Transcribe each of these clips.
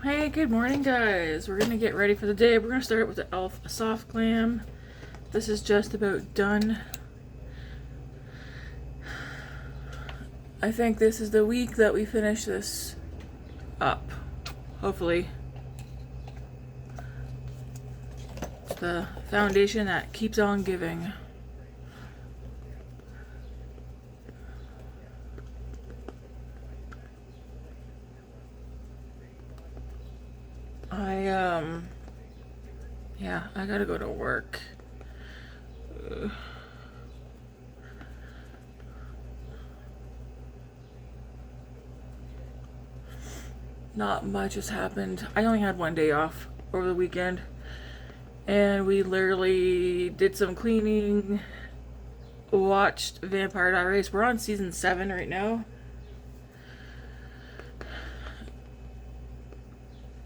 Hey, good morning, guys. We're gonna get ready for the day. We're gonna start with the e.l.f. Soft Glam. This is just about done. I think this is the week that we finish this up. Hopefully. It's the foundation that keeps on giving. Yeah, I gotta go to work. Not much has happened. I only had one day off over the weekend. And we literally did some cleaning, watched Vampire Diaries. We're on season 7 right now.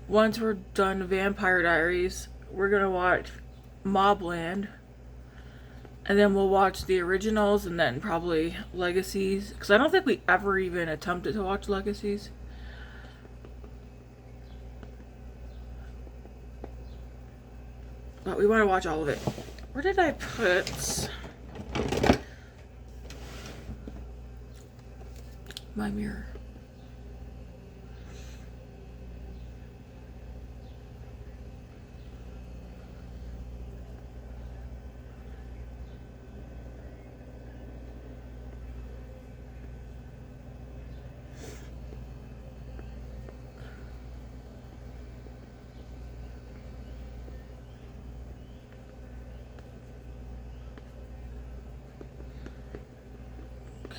Once we're done Vampire Diaries, we're gonna watch Mobland, and then we'll watch the originals, and then probably Legacies, because I don't think we ever even attempted to watch Legacies. But we want to watch all of it. Where did I put my mirror?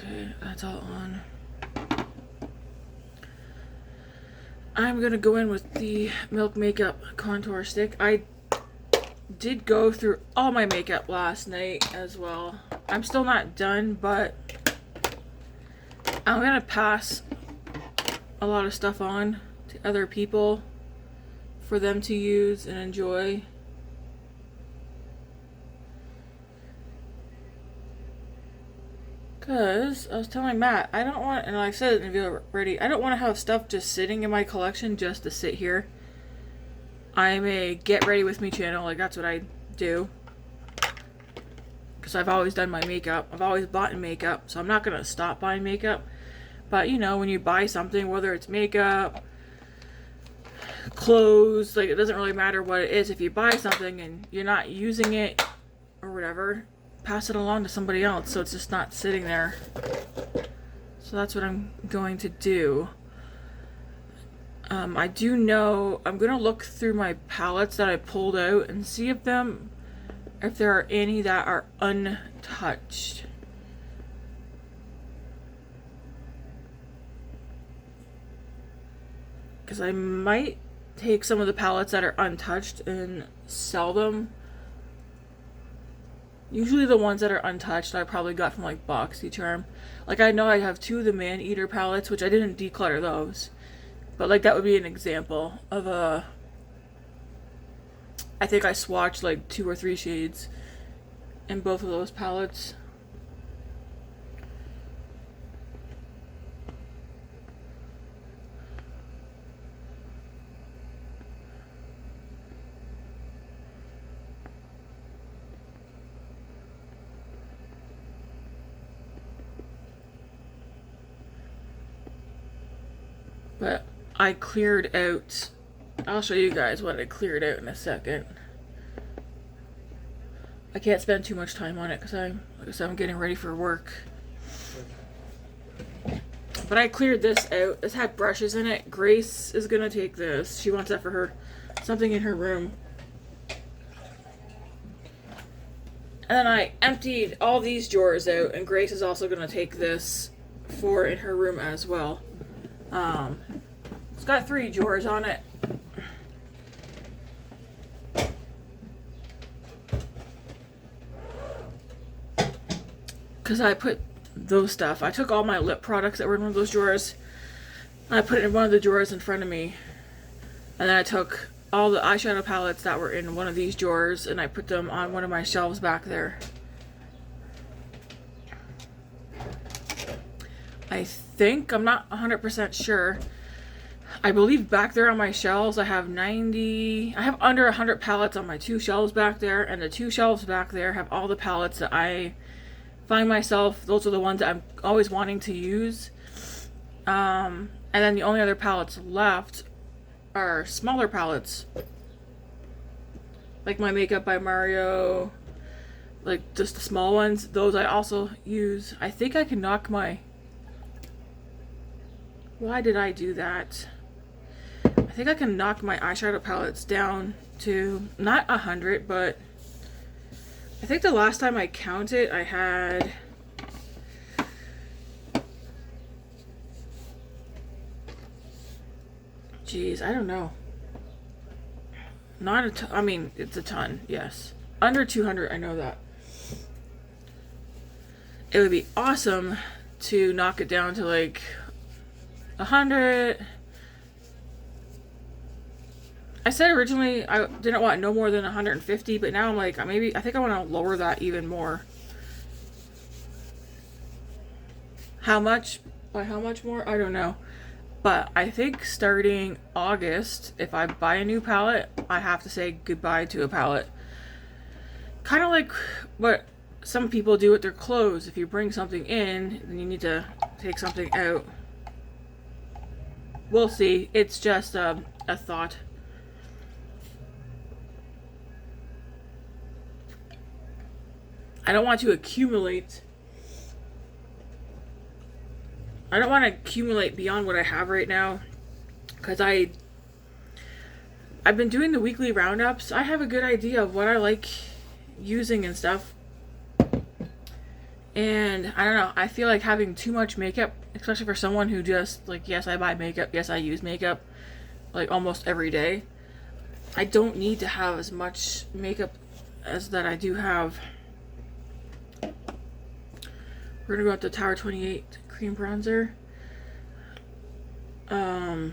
Okay, that's all on. I'm gonna go in with the Milk Makeup Contour Stick. I did go through all my makeup last night as well. I'm still not done, but I'm gonna pass a lot of stuff on to other people for them to use and enjoy. Because I was telling Matt, I don't want, and I said it in the video already, I don't want to have stuff just sitting in my collection just to sit here. I'm a get ready with me channel, like that's what I do. Because I've always done my makeup. I've always bought makeup, so I'm not going to stop buying makeup. But you know, when you buy something, whether it's makeup, clothes, like it doesn't really matter what it is. If you buy something and you're not using it or whatever, pass it along to somebody else so it's just not sitting there. So that's what I'm going to do. I do know I'm gonna look through my palettes that I pulled out and see if there are any that are untouched. Because I might take some of the palettes that are untouched and sell them. Usually the ones that are untouched I probably got from like BoxyCharm. Like I know I have 2 of the Man Eater palettes, which I didn't declutter those. But like that would be an example of a... I think I swatched like 2 or 3 shades in both of those palettes. But I cleared out, I'll show you guys what I cleared out in a second. I can't spend too much time on it because like I said, I'm getting ready for work. But I cleared this out. This had brushes in it. Grace is gonna take this. She wants that for her, something in her room. And then I emptied all these drawers out, and Grace is also gonna take this for in her room as well. It's got 3 drawers on it. Because I put those stuff. I took all my lip products that were in one of those drawers. And I put it in one of the drawers in front of me. And then I took all the eyeshadow palettes that were in one of these drawers and I put them on one of my shelves back there. I think, I'm not 100% sure, I believe back there on my shelves I have under 100 palettes on my 2 shelves back there, and the 2 shelves back there have all the palettes that I find myself, those are the ones that I'm always wanting to use. And then the only other palettes left are smaller palettes, like my Makeup by Mario, like just the small ones. Those I also use. I think I can knock my... Why did I do that? I think I can knock my eyeshadow palettes down to not 100, but I think the last time I counted I had... Geez, I don't know. Not a ton. I mean, it's a ton, yes. Under 200, I know that. It would be awesome to knock it down to like 100. I said originally I didn't want no more than 150, but now I'm like, I think I want to lower that even more. How much? By how much more? I don't know. But I think starting August, if I buy a new palette, I have to say goodbye to a palette. Kind of like what some people do with their clothes. If you bring something in, then you need to take something out. We'll see. It's just a thought. I don't want to accumulate. I don't want to accumulate beyond what I have right now, because I've been doing the weekly roundups. I have a good idea of what I like using and stuff. And I don't know, I feel like having too much makeup, especially for someone who just like, yes, I buy makeup, yes, I use makeup like almost every day. I don't need to have as much makeup as that I do have. We're gonna go with the Tower 28 cream bronzer. I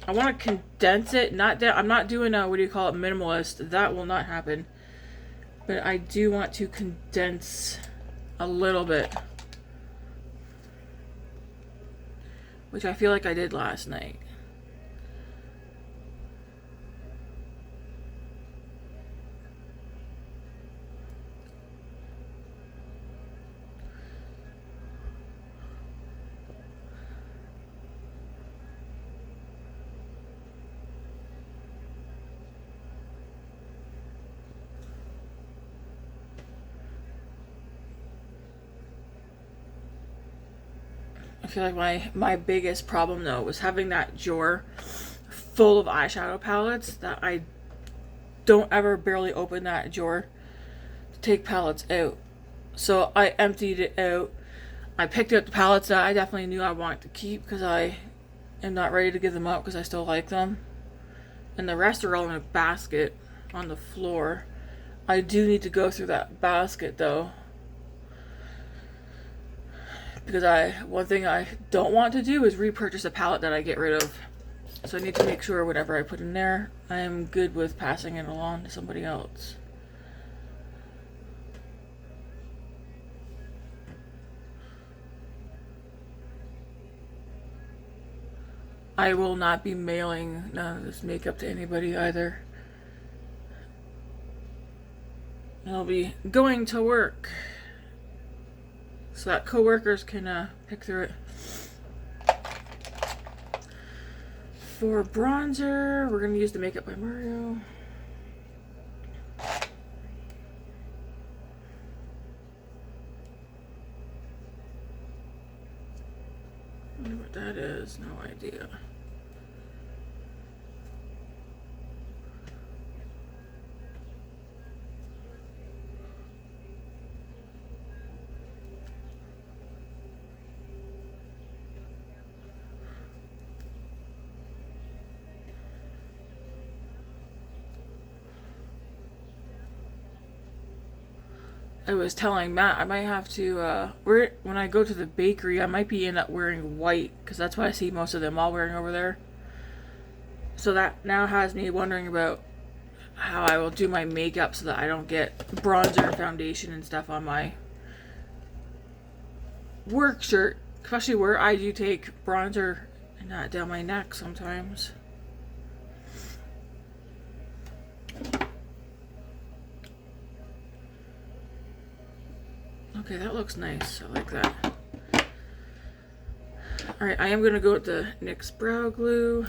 want to condense it. Not that I'm not doing a, what do you call it, minimalist. That will not happen. But I do want to condense a little bit, which I feel like I did last night. I feel like my biggest problem though was having that drawer full of eyeshadow palettes that I don't ever barely open that drawer to take palettes out. So I emptied it out. I picked up the palettes that I definitely knew I wanted to keep because I am not ready to give them up because I still like them. And the rest are all in a basket on the floor. I do need to go through that basket though, because one thing I don't want to do is repurchase a palette that I get rid of. So I need to make sure whatever I put in there, I am good with passing it along to somebody else. I will not be mailing none of this makeup to anybody either. I'll be going to work so that coworkers can pick through it. For bronzer, we're going to use the Makeup by Mario. I wonder what that is. No idea. I was telling Matt I might have to, when I go to the bakery, I might be end up wearing white, because that's what I see most of them all wearing over there. So that now has me wondering about how I will do my makeup so that I don't get bronzer and foundation and stuff on my work shirt, Especially where I do take bronzer and not down my neck sometimes. Okay, that looks nice. I like that. Alright, I am going to go with the NYX Brow Glue.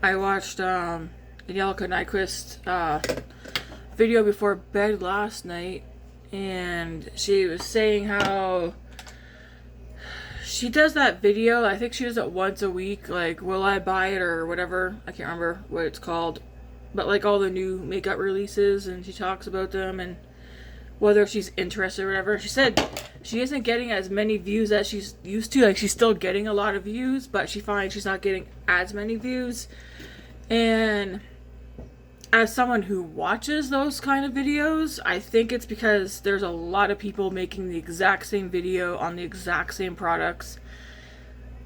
I watched Angelica Nyquist video before bed last night, and she was saying how she does that video. I think she does it once a week, like Will I Buy It or whatever. I can't remember what it's called, but like all the new makeup releases, and she talks about them and whether she's interested or whatever. She said she isn't getting as many views as she's used to. Like, she's still getting a lot of views, but she finds she's not getting as many views. And as someone who watches those kind of videos, I think it's because there's a lot of people making the exact same video on the exact same products.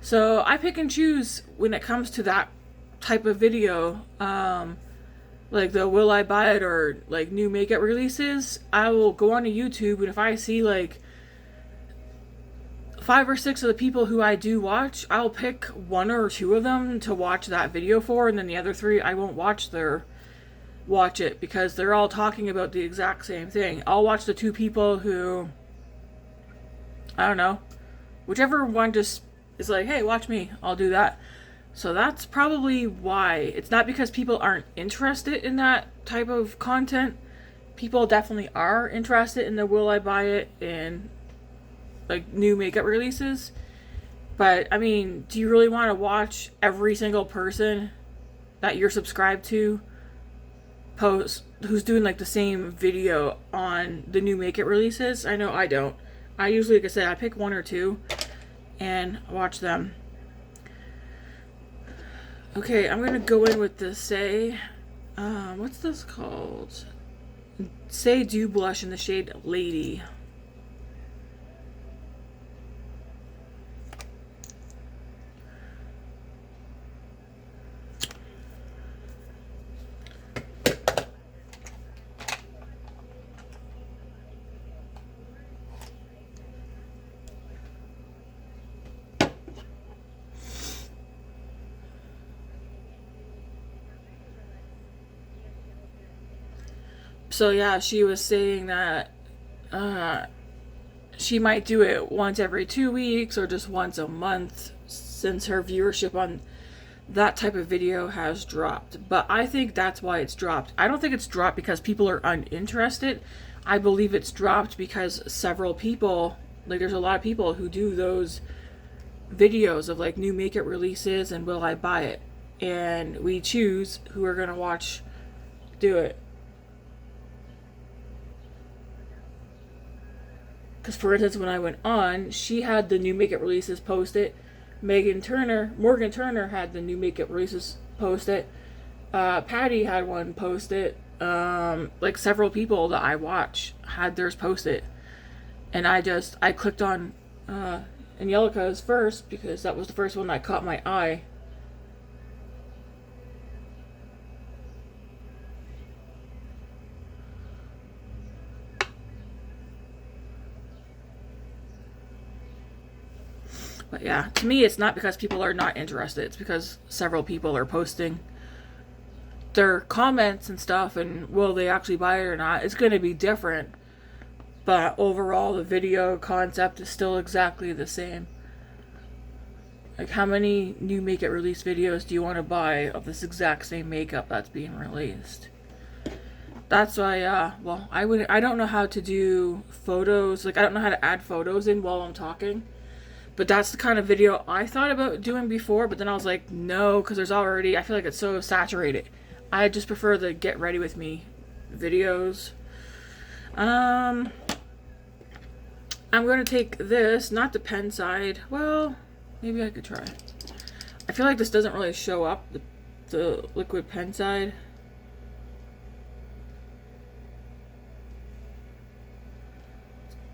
So I pick and choose when it comes to that type of video. Like the Will I Buy It or like new makeup releases, I will go onto YouTube, and if I see like 5 or 6 of the people who I do watch, I'll pick 1 or 2 of them to watch that video for, and then the other 3 I won't watch it because they're all talking about the exact same thing. I'll watch the 2 people who, I don't know, whichever one just is like, hey, watch me, I'll do that. So that's probably why. It's not because people aren't interested in that type of content. People definitely are interested in the Will I Buy It and like new makeup releases. But I mean, do you really want to watch every single person that you're subscribed to post who's doing like the same video on the new makeup releases? I know I don't. I usually, like I said, I pick 1 or 2 and watch them. Okay, I'm gonna go in with the Saie, what's this called? Saie Dew Blush in the shade Lady. So yeah, she was saying that she might do it once every 2 weeks or just once a month since her viewership on that type of video has dropped. But I think that's why it's dropped. I don't think it's dropped because people are uninterested. I believe it's dropped because several people, like there's a lot of people who do those videos of like new makeup releases and Will I Buy It. And we choose who we're going to watch do it. Because for instance, when I went on, she had the new makeup releases posted. Morgan Turner had the new makeup releases posted. Patty had one posted. Like several people that I watch had theirs posted. And I clicked on Angelica's first because that was the first one that caught my eye. But yeah, to me, it's not because people are not interested. It's because several people are posting their comments and stuff, and will they actually buy it or not? It's going to be different. But overall, the video concept is still exactly the same. Like, how many new makeup release videos do you want to buy of this exact same makeup that's being released? That's why, well, I don't know how to do photos. Like, I don't know how to add photos in while I'm talking. But that's the kind of video I thought about doing before, but then I was like, no, because there's already, I feel like it's so saturated. I just prefer the get ready with me videos. I'm going to take this, not the pen side. Well, maybe I could try. I feel like this doesn't really show up, the liquid pen side.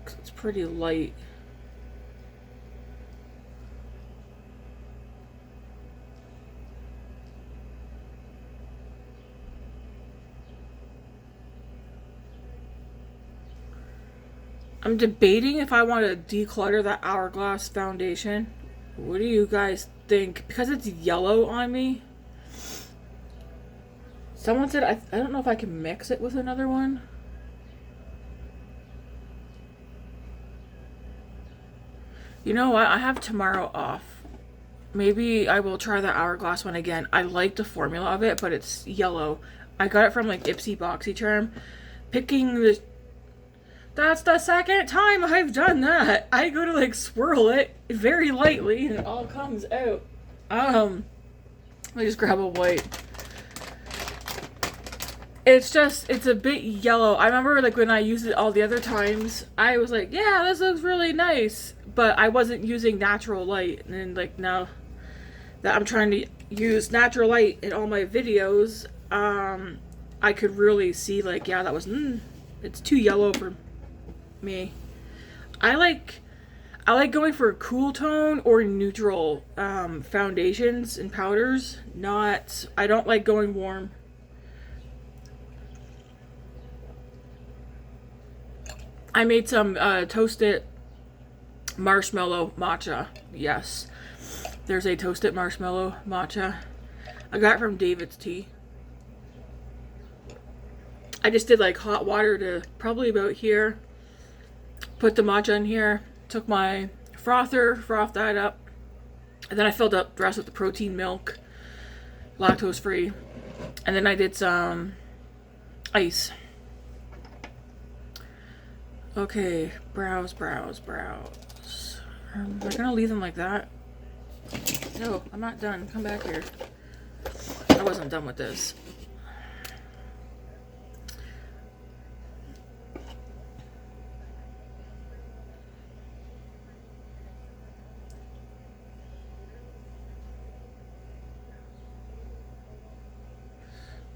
It's pretty light. I'm debating if I want to declutter that Hourglass foundation. What do you guys think? Because it's yellow on me. Someone said, I don't know if I can mix it with another one. You know what? I have tomorrow off. Maybe I will try the Hourglass one again. I like the formula of it, but it's yellow. I got it from like Ipsy BoxyCharm. Picking the... That's the second time I've done that. I go to like swirl it very lightly and it all comes out. Let me just grab a white. It's a bit yellow. I remember like when I used it all the other times, I was like, yeah, this looks really nice. But I wasn't using natural light. And then like now that I'm trying to use natural light in all my videos, I could really see like, yeah, that was, it's too yellow for me. I like going for a cool tone or neutral foundations and powders. I don't like going warm. I made some toasted marshmallow matcha. Yes, there's a toasted marshmallow matcha. I got it from David's Tea. I just did like hot water to probably about here. Put the matcha in here, took my frother, frothed that up, and then I filled up the rest with the protein milk, lactose free, and then I did some ice. Okay, brows. Am I gonna leave them like that? No, I'm not done. Come back here. I wasn't done with this.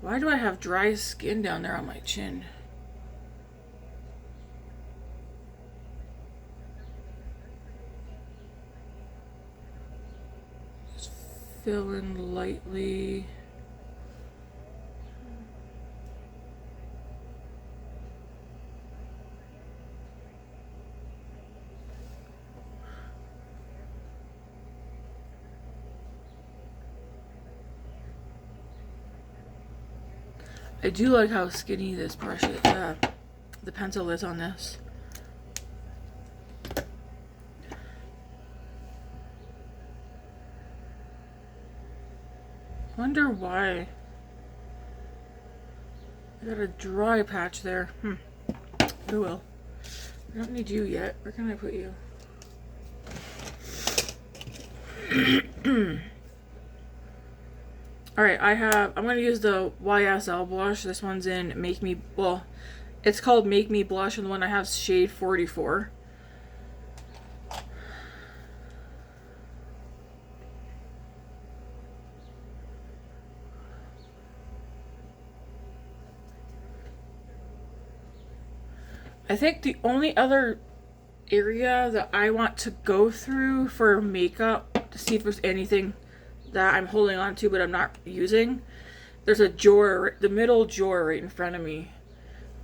Why do I have dry skin down there on my chin? Just fill in lightly. I do like how skinny this brush is, the pencil is on this. Wonder why. I got a dry patch there. Oh well. I don't need you yet. Where can I put you? Alright, I'm going to use the YSL blush. This one's in Make Me, well, it's called Make Me Blush, and the one I have is shade 44. I think the only other area that I want to go through for makeup to see if there's anything that I'm holding on to but I'm not using, there's a drawer, the middle drawer right in front of me,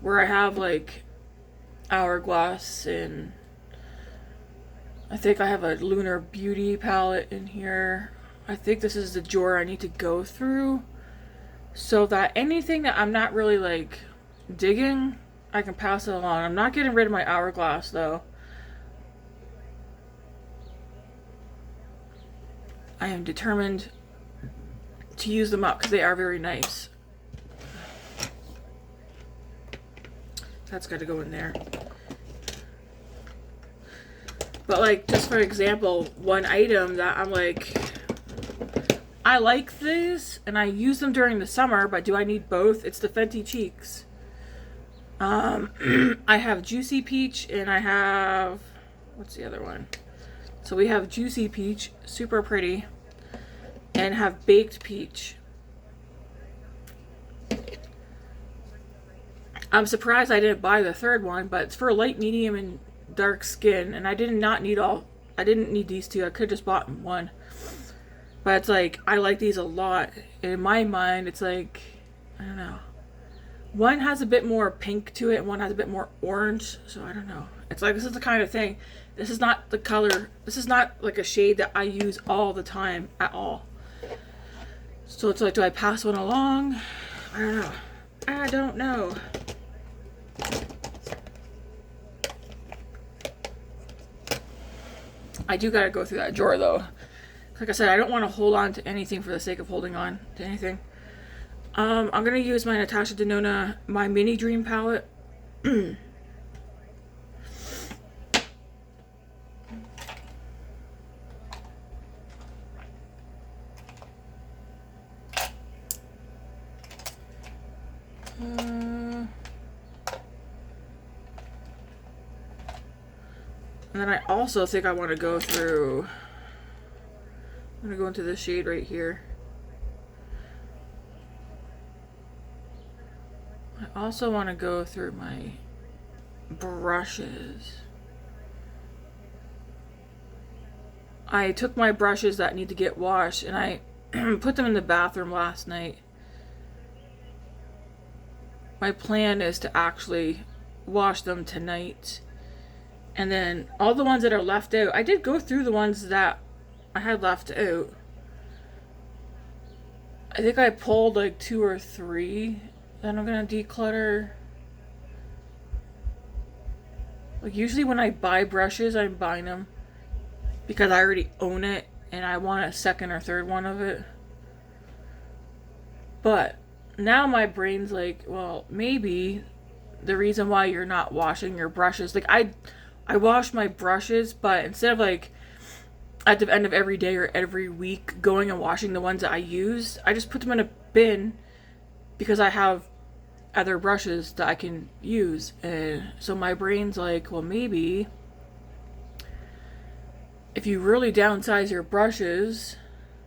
where I have like Hourglass, and I think I have a Lunar Beauty palette in here. I think this is the drawer I need to go through so that anything that I'm not really like digging, I can pass it along. I'm not getting rid of my Hourglass though. I am determined to use them up because they are very nice. That's got to go in there. But like, just for example, one item that I'm like, I like this and I use them during the summer, but do I need both? It's the Fenty Cheeks. I have Juicy Peach and I have, what's the other one? So we have Juicy Peach, super pretty, and have Baked Peach. I'm surprised I didn't buy the third one, but it's for light, medium, and dark skin, and I did not need I didn't need these two. I could have just bought one. But it's like, I like these a lot. In my mind, it's like, I don't know. One has a bit more pink to it, and one has a bit more orange, so I don't know. It's like, this is the kind of thing. This is not the color. This is not like a shade that I use all the time at all. So it's like, do I pass one along? I don't know. I don't know. I do gotta go through that drawer though. Like I said, I don't want to hold on to anything for the sake of holding on to anything. I'm gonna use my Natasha Denona, my Mini Dream palette. And then I also think I want to go through, I'm going to go into this shade right here. I also want to go through my brushes. I took my brushes that need to get washed and I put them in the bathroom last night. My plan is to actually wash them tonight. And then all the ones that are left out, I did go through the ones that I had left out. I think I pulled like 2 or 3. Then I'm gonna declutter. Like, usually when I buy brushes, I'm buying them because I already own it and I want a second or third one of it. But now my brain's like, well, maybe the reason why you're not washing your brushes, like I wash my brushes, but instead of like at the end of every day or every week going and washing the ones that I use, I just put them in a bin because I have other brushes that I can use. And so my brain's like, well, maybe if you really downsize your brushes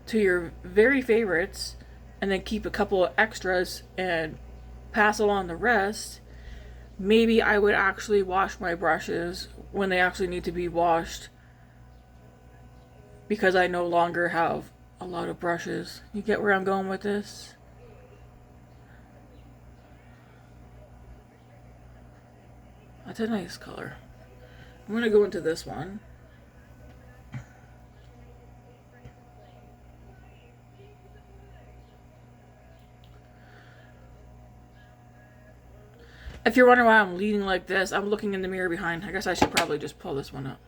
to your very favorites and then keep a couple of extras and pass along the rest, maybe I would actually wash my brushes when they actually need to be washed because I no longer have a lot of brushes. You get where I'm going with this? That's a nice color. I'm going to go into this one. If you're wondering why I'm leaning like this, I'm looking in the mirror behind. I guess I should probably just pull this one up.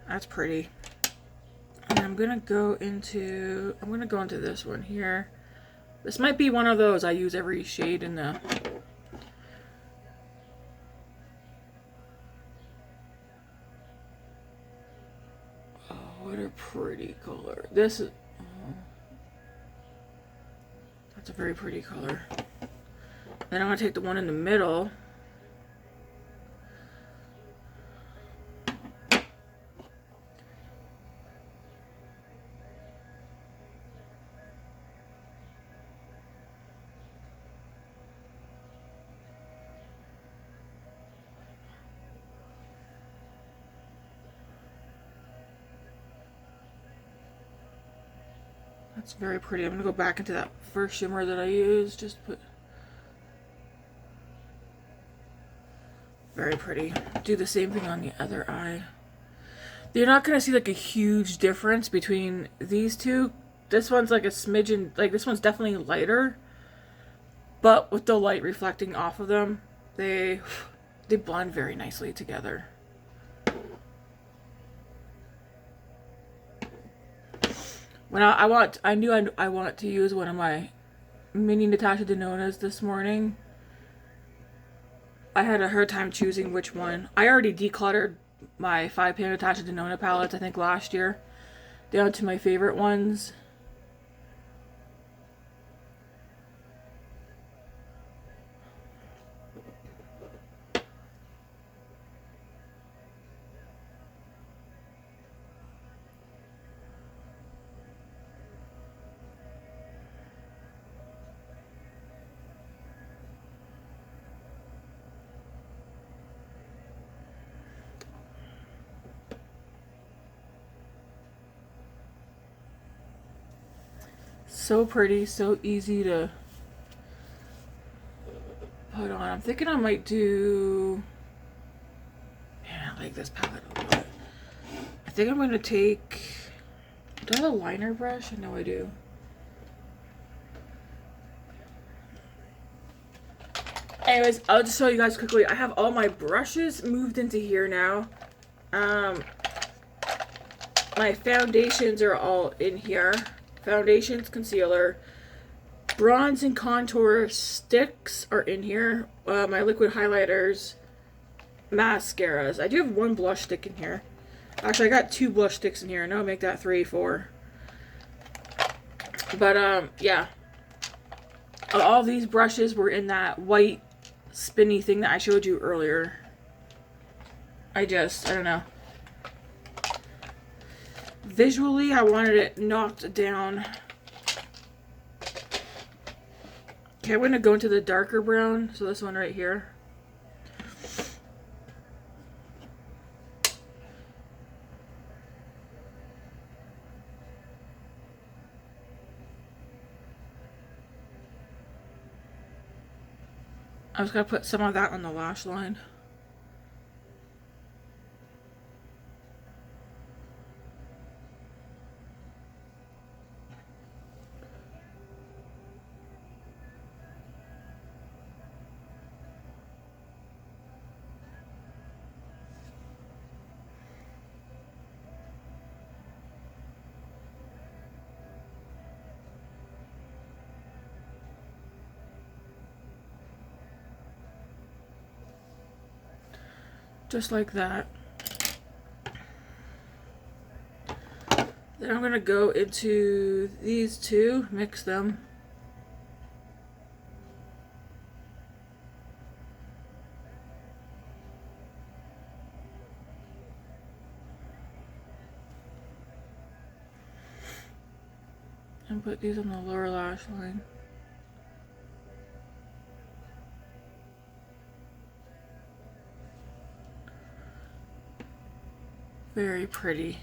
That's pretty. And I'm gonna go into this one here. This might be one of those I use every shade in the oh, what a pretty color. This is that's a very pretty color. Then I'm gonna take the one in the middle. That's very pretty. I'm gonna go back into that first shimmer that I used. Just put very pretty. Do the same thing on the other eye. You're not gonna see like a huge difference between these two. This one's like a smidgen, like this one's definitely lighter. but with the light reflecting off of them, they blend very nicely together. When I knew I want to use one of my mini Natasha Denonas this morning. I had a hard time choosing which one. I already decluttered my 5-pan Natasha Denona palettes, I think last year, down to my favorite ones. So pretty, so easy to put on. I'm thinking I might do... Man, I like this palette a lot. I think I'm going to take... Do I have a liner brush? I know I do. Anyways, I'll just show you guys quickly. I have all my brushes moved into here now. My foundations are all in here. Foundations, concealer, bronze and contour sticks are in here. My liquid highlighters, mascaras. I do have one blush stick in here. Actually, I got 2 blush sticks in here. Now I'll make that 3, 4. But yeah. All these brushes were in that white spinny thing that I showed you earlier. I don't know. Visually, I wanted it knocked down. Okay, I'm going to go into the darker brown. So this one right here. I was going to put some of that on the lash line. Just like that. Then I'm going to go into these two, mix them. And put these on the lower lash line. Very pretty.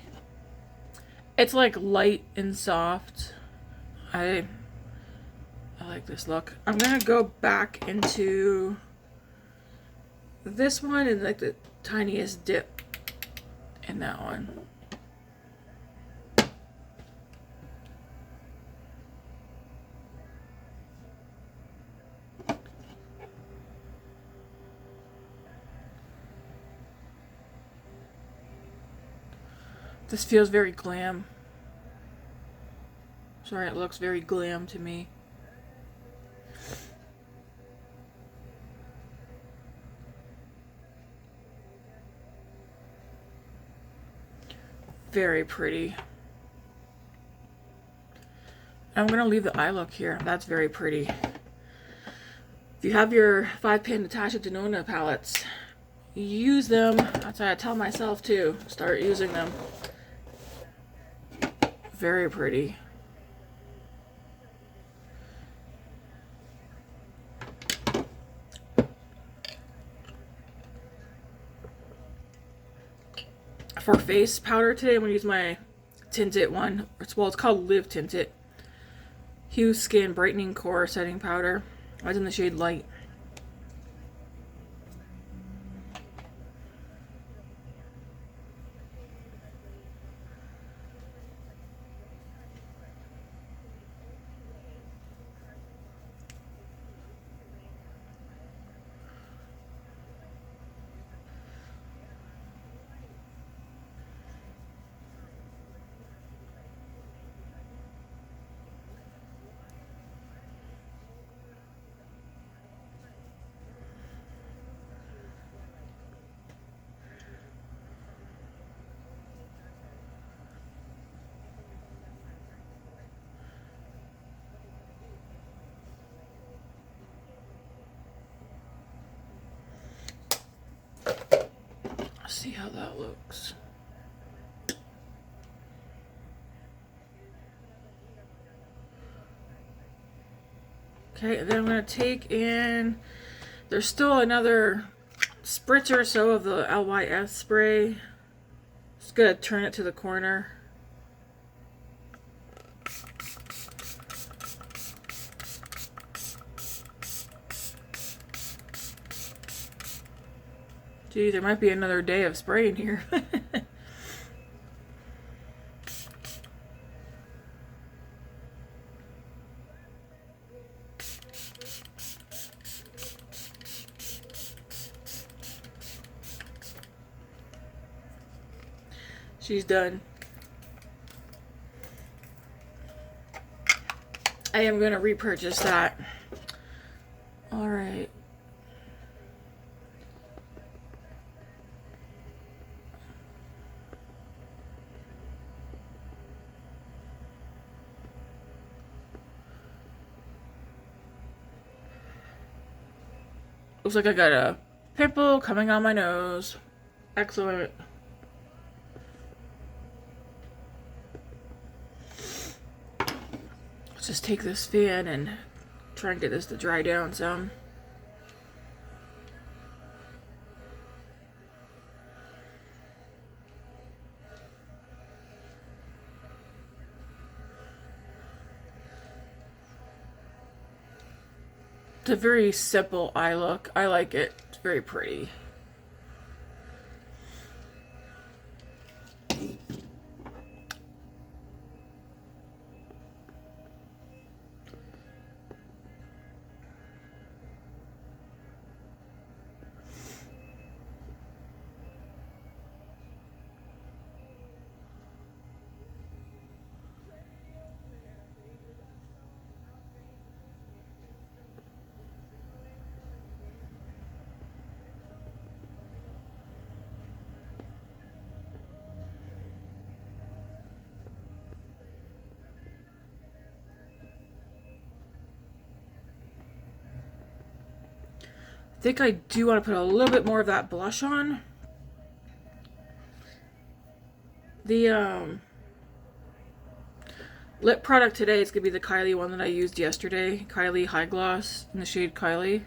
It's like light and soft. I like this look. I'm gonna go back into this one and like the tiniest dip in that one. This feels very glam. Sorry, it looks very glam to me. Very pretty. I'm going to leave the eye look here. That's very pretty. If you have your 5-pan Natasha Denona palettes, use them. That's what I tell myself too. Start using them. Very pretty. For face powder today, I'm going to use my Tinted one. It's called Live Tinted. Hueskin Brightening Core Setting Powder. I was in the shade Light. see how that looks. Okay, and then I'm going to take in, there's still another spritz or so of the LYS spray. Just going to turn it to the corner. Gee, there might be another day of spraying here. She's done. I am going to repurchase that. All right. Looks like I got a pimple coming on my nose. Excellent. Let's just take this fan and try and get this to dry down some. It's a very simple eye look. I like it. It's very pretty. I think I do want to put a little bit more of that blush on. The lip product today is going to be the Kylie one that I used yesterday. Kylie High Gloss in the shade Kylie.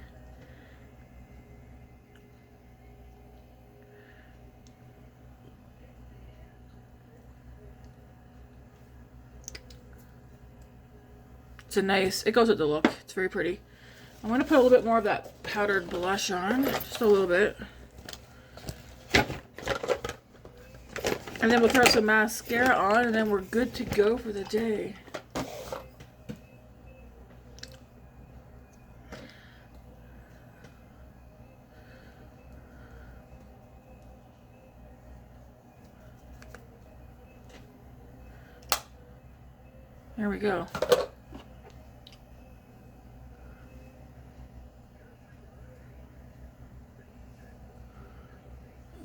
It's a nice, it goes with the look. It's very pretty. I'm going to put a little bit more of that powdered blush on, just a little bit. And then we'll throw some mascara on, and then we're good to go for the day. There we go.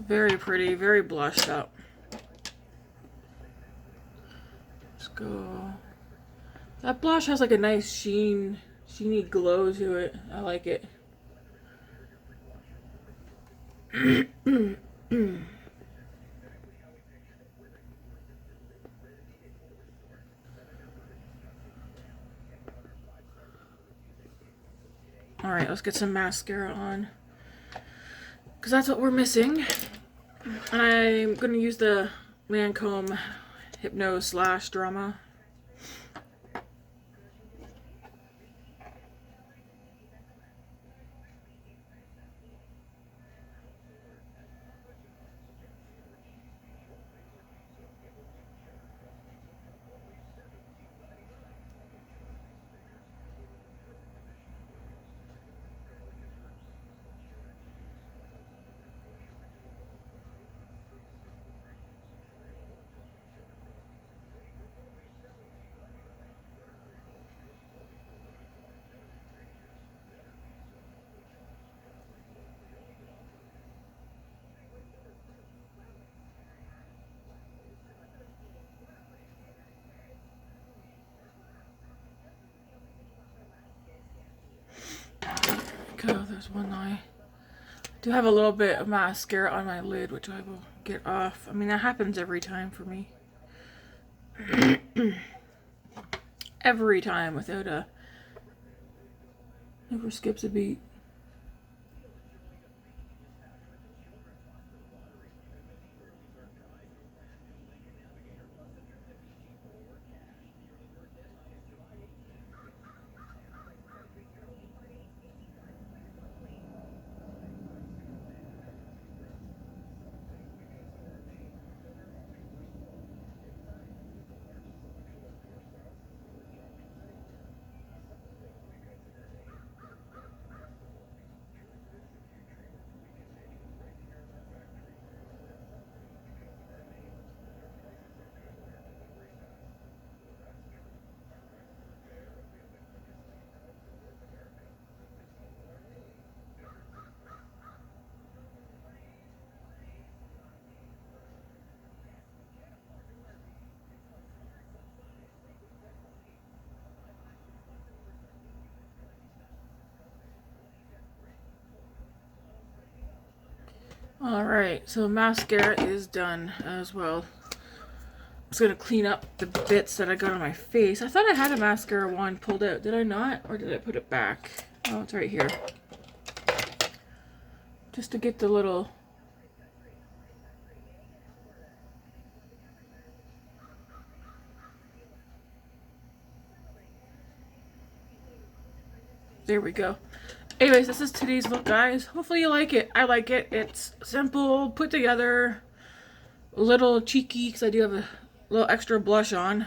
Very pretty, very blushed up. Let's go. That blush has like a nice sheeny glow to it. I like it. All right, let's get some mascara on, because that's what we're missing. I'm going to use the Lancome Hypnose / Drama. Go, there's one eye. do have a little bit of mascara on my lid, which I will get off. I mean, that happens every time for me. Every time without a... Never skips a beat. Alright, so mascara is done as well. I'm just gonna clean up the bits that I got on my face. I thought I had a mascara wand pulled out. Did I not? Or did I put it back? Oh, it's right here. Just to get the little... There we go. Anyways, this is today's look, guys. Hopefully you like it. I like it. It's simple, put together, a little cheeky because I do have a little extra blush on.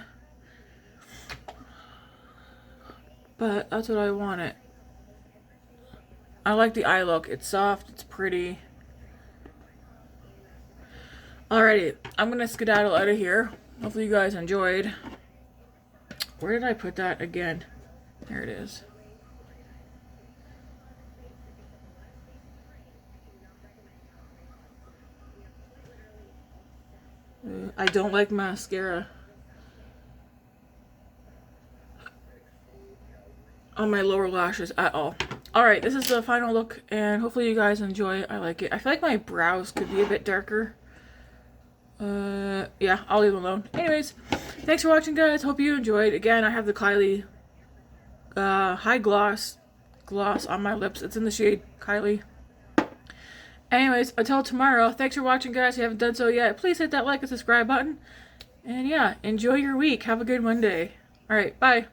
But that's what I want it. I like the eye look. It's soft, it's pretty. Alrighty, I'm gonna skedaddle out of here. Hopefully you guys enjoyed. Where did I put that again? There it is. I don't like mascara on my lower lashes at all. Alright, this is the final look, and hopefully you guys enjoy it. I like it. I feel like my brows could be a bit darker. Yeah, I'll leave them alone. Anyways, thanks for watching, guys. Hope you enjoyed. Again, I have the Kylie high gloss on my lips. It's in the shade Kylie. Anyways, until tomorrow, thanks for watching, guys. If you haven't done so yet, please hit that like and subscribe button. And yeah, enjoy your week. Have a good Monday. Alright, bye.